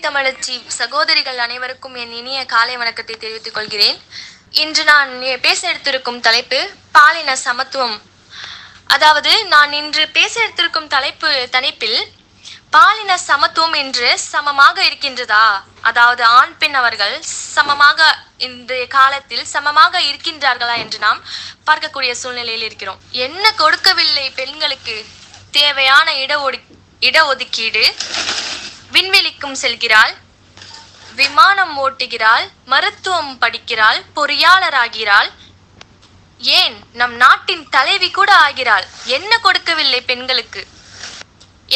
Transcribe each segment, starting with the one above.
தமிழச்சி சகோதரிகள் அனைவருக்கும் என் இனிய காலை வணக்கத்தை தெரிவித்துக் கொள்கிறேன். இன்று நான் பேச எடுத்திருக்கும் தலைப்பு பாலின சமத்துவம். அதாவது நான் இன்று பேச எடுத்திருக்கும் தலைப்பில் பாலின சமத்துவம் என்று சமமாக இருக்கின்றதா, அதாவது ஆண் பெண் அவர்கள் சமமாக இன்றைய காலத்தில் சமமாக இருக்கின்றார்களா என்று நாம் பார்க்கக்கூடிய சூழ்நிலையில் இருக்கிறோம். என்ன கொடுக்கவில்லை பெண்களுக்கு? தேவையான இடஒதுக்கீடு. விண்வெளிக்கும் செல்கிறாள், விமானம் ஓட்டுகிறாள், மருத்துவம் படிக்கிறாள், பொறியாளராகிறாள், ஏன் நம் நாட்டின் தலைவி கூட ஆகிறாள். என்ன கொடுக்கவில்லை பெண்களுக்கு?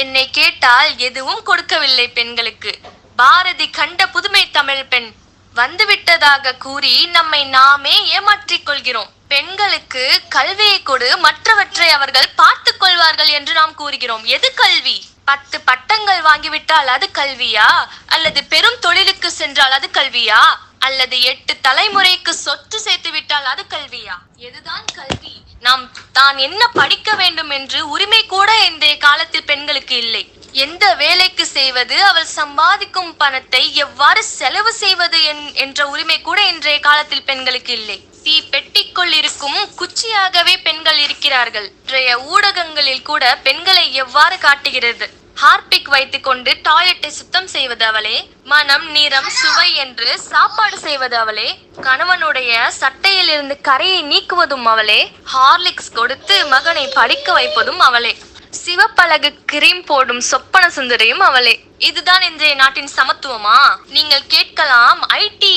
என்னை கேட்டால் எதுவும் கொடுக்கவில்லை பெண்களுக்கு. பாரதி கண்ட புதுமை தமிழ் பெண் வந்துவிட்டதாக கூறி நம்மை நாமே ஏமாற்றிக் கொள்கிறோம். பெண்களுக்கு கல்வியை கொடு, மற்றவற்றை அவர்கள் பார்த்துக் கொள்வார்கள் என்று நாம் கூறுகிறோம். எது கல்வி? 10 பட்டங்கள் வாங்கிவிட்டால் அது கல்வியா? அல்லது பெரும் தொழிலுக்கு சென்றால் அது கல்வியா? அல்லது 8 தலைமுறைக்கு சொத்து சேர்த்து விட்டால் அது கல்வியா? எதுதான் கல்வி? நாம் தான் என்ன படிக்க வேண்டும் என்று உரிமை கூட இன்றைய காலத்தில் பெண்களுக்கு இல்லை. எந்த வேலைக்கு செய்வது, அவள் சம்பாதிக்கும் பணத்தை எவ்வாறு செலவு செய்வது என்ற உரிமை கூட இன்றைய காலத்தில் பெண்களுக்கு இல்லை. தீ பெட்டிக்குள் இருக்கும் குச்சியாகவே பெண்கள் இருக்கிறார்கள். இன்றைய ஊடகங்களில் கூட பெண்களை எவ்வாறு காட்டுகிறது? ஹார்பிக் வைத்துக் கொண்டு டாய்லெட்டை சுத்தம் செய்வது அவளே, மனம் நிறம் சுவை என்று சாப்பாடு செய்வது அவளே, கணவனுடைய சட்டையில் இருந்து கரையை நீக்குவதும் அவளே, ஹார்லிக்ஸ் கொடுத்து மகனை படிக்க வைப்பதும் அவளே, சிவப்பழகு கிரீம் போடும் சொப்பன சுந்தரியும் அவளே. இதுதான் இன்றைய நாட்டின் சமத்துவமா? நீங்கள் கேட்கலாம், ஐடி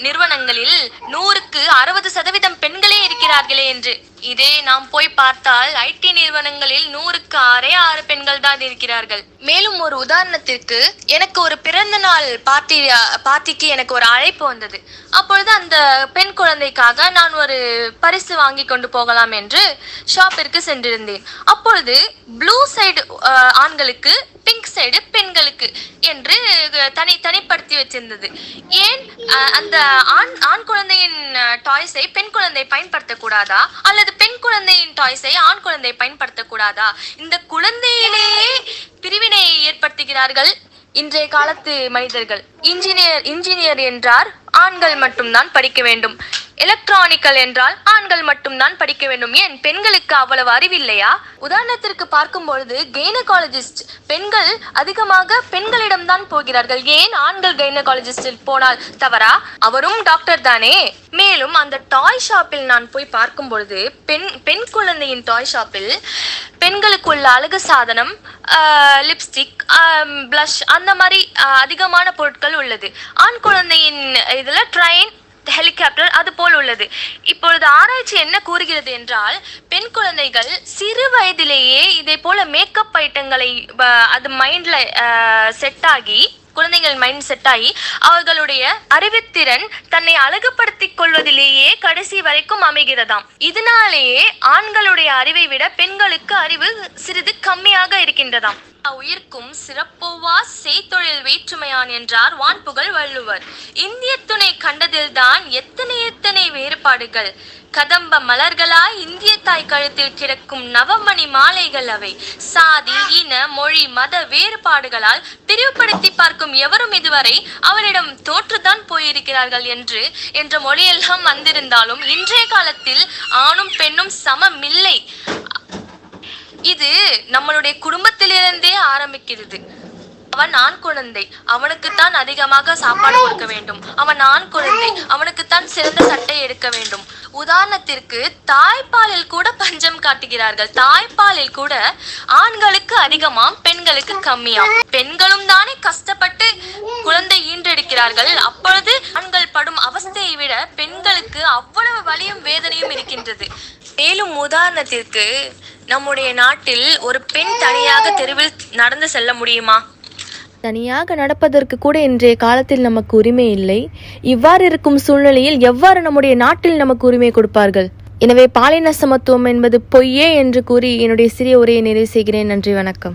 நிறுவனங்களில் 100க்கு 60% பெண்களே இருக்கிறார்களே என்று. இதே நாம் போய் பார்த்தால் ஐடி நிறுவனங்களில் 100க்கு 6 பெண்கள் தான் இருக்கிறார்கள். மேலும் ஒரு உதாரணத்திற்கு, எனக்கு ஒரு பிறந்த நாள் பார்ட்டிக்கு எனக்கு ஒரு அழைப்பு வந்தது. அப்பொழுது அந்த பெண் குழந்தைக்காக நான் ஒரு பரிசு வாங்கி கொண்டு போகலாம் என்று ஷாப்பிற்கு சென்றிருந்தேன். அப்பொழுது ப்ளூ சைடு ஆண்களுக்கு, பிங்க் சைடு பெண்களுக்கு என்று தனிப்படுத்தி வச்சிருந்தது. ஏன் அந்த ஆண் குழந்தையின் டாய்ஸை பெண் குழந்தை பயன்படுத்தக்கூடாதா, அல்லது பெண் குழந்தையின் டாய்ஸை ஆண் குழந்தை பயன்படுத்தக்கூடாதா? இந்த குழந்தையிலேயே பிரிவினை ஏற்படுத்துகிறார்கள் இன்றைய காலத்து மனிதர்கள். இன்ஜினியர் என்றார் ஆண்கள் மட்டும்தான் படிக்க வேண்டும், எலக்ட்ரானிக்கல் என்றால் ஆண்கள் மட்டும்தான் படிக்க வேண்டும். ஏன் பெண்களுக்கு அவ்வளவு அறிவில்லையா? உதாரணத்திற்கு பார்க்கும் பொழுது கைனகாலஜிஸ்ட் பெண்கள் அதிகமாக பெண்களிடம் தான் போகிறார்கள். ஏன் ஆண்கள் கைனகாலஜிஸ்டில் போனால் தவறா? அவரும் டாக்டர் தானே. மேலும் அந்த டாய் ஷாப்பில் நான் போய் பார்க்கும் பொழுது பெண் குழந்தையின் டாய் ஷாப்பில் பெண்களுக்கு உள்ள அழகு சாதனம், லிப்ஸ்டிக், பிளஷ், அந்த மாதிரி அதிகமான பொருட்கள் உள்ளது. ஆண் குழந்தையின் இதுல ட்ரெயின், ஹெலிகாப்டர் அது போல் உள்ளது. இப்பொழுது ஆராய்ச்சி என்ன கூறுகிறது என்றால், பெண் குழந்தைகள் சிறு வயதிலேயே இதே போல மேக்கப் ஐட்டங்களை அது மைண்ட்ல செட் ஆகி, குழந்தைகள் மைண்ட் செட் ஆகி அவர்களுடைய அறிவுத்திறன் தன்னை அழகுபடுத்திக் கொள்வதிலேயே கடைசி வரைக்கும் அமைகிறதாம். இதனாலேயே ஆண்களுடைய அறிவை விட பெண்களுக்கு அறிவு சிறிது கம்மியாக இருக்கின்றதாம். உயிர்க்கும் சிறப்போவா செய்தொழில் வேற்றுமையான் என்றார் வான்புகழ் வள்ளுவர். இந்திய துணை கண்டதில்தான் எத்தனை வேறுபாடுகள். கதம்ப மலர்களாய் இந்திய தாய் கழுத்தில் கிடக்கும் நவமணி மாலைகள் அவை. சாதி, இன, மொழி, மத வேறுபாடுகளால் பிரிவுபடுத்தி பார்க்கும் எவரும் இதுவரை அவரிடம் தோற்றுதான் போயிருக்கிறார்கள் என்ற மொழியெல்லாம் வந்திருந்தாலும் இன்றைய காலத்தில் ஆணும் பெண்ணும் சமமில்லை. இது நம்மளுடைய குடும்பத்திலிருந்தே ஆரம்பிக்கிறது. அவன் ஆண் குழந்தை, அவனுக்குத்தான் அதிகமாக சாப்பாடு கொடுக்க வேண்டும். அவன் ஆண் குழந்தை, அவனுக்குத்தான் சிறந்த சட்டை எடுக்க வேண்டும். உதாரணத்திற்கு தாய்ப்பாலில் கூட பஞ்சம் காட்டுகிறார்கள். தாய்ப்பாலில் கூட ஆண்களுக்கு அதிகமாம், பெண்களுக்கு கம்மியாம். பெண்களும் தானே கஷ்டப்பட்டு குழந்தை ஈன்றெடுக்கிறார்கள். அப்பொழுது ஆண்கள் படும் அவஸ்தையை விட பெண்களுக்கு அவ்வளவு வலியும் வேதனையும் இருக்கின்றது. மேலும் உதாரணத்திற்கு, நம்முடைய நாட்டில் ஒரு பெண் தனியாக தெருவில் நடந்து செல்ல முடியுமா? தனியாக நடப்பதற்கு கூட இன்றைய காலத்தில் நமக்கு உரிமை இல்லை. இவ்வாறு இருக்கும் சூழ்நிலையில் எவ்வாறு நம்முடைய நாட்டில் நமக்கு உரிமை கொடுப்பார்கள்? எனவே பாலின சமத்துவம் என்பது பொய்யே என்று கூறி என்னுடைய சிறிய உரையை நிறைவு செய்கிறேன். நன்றி, வணக்கம்.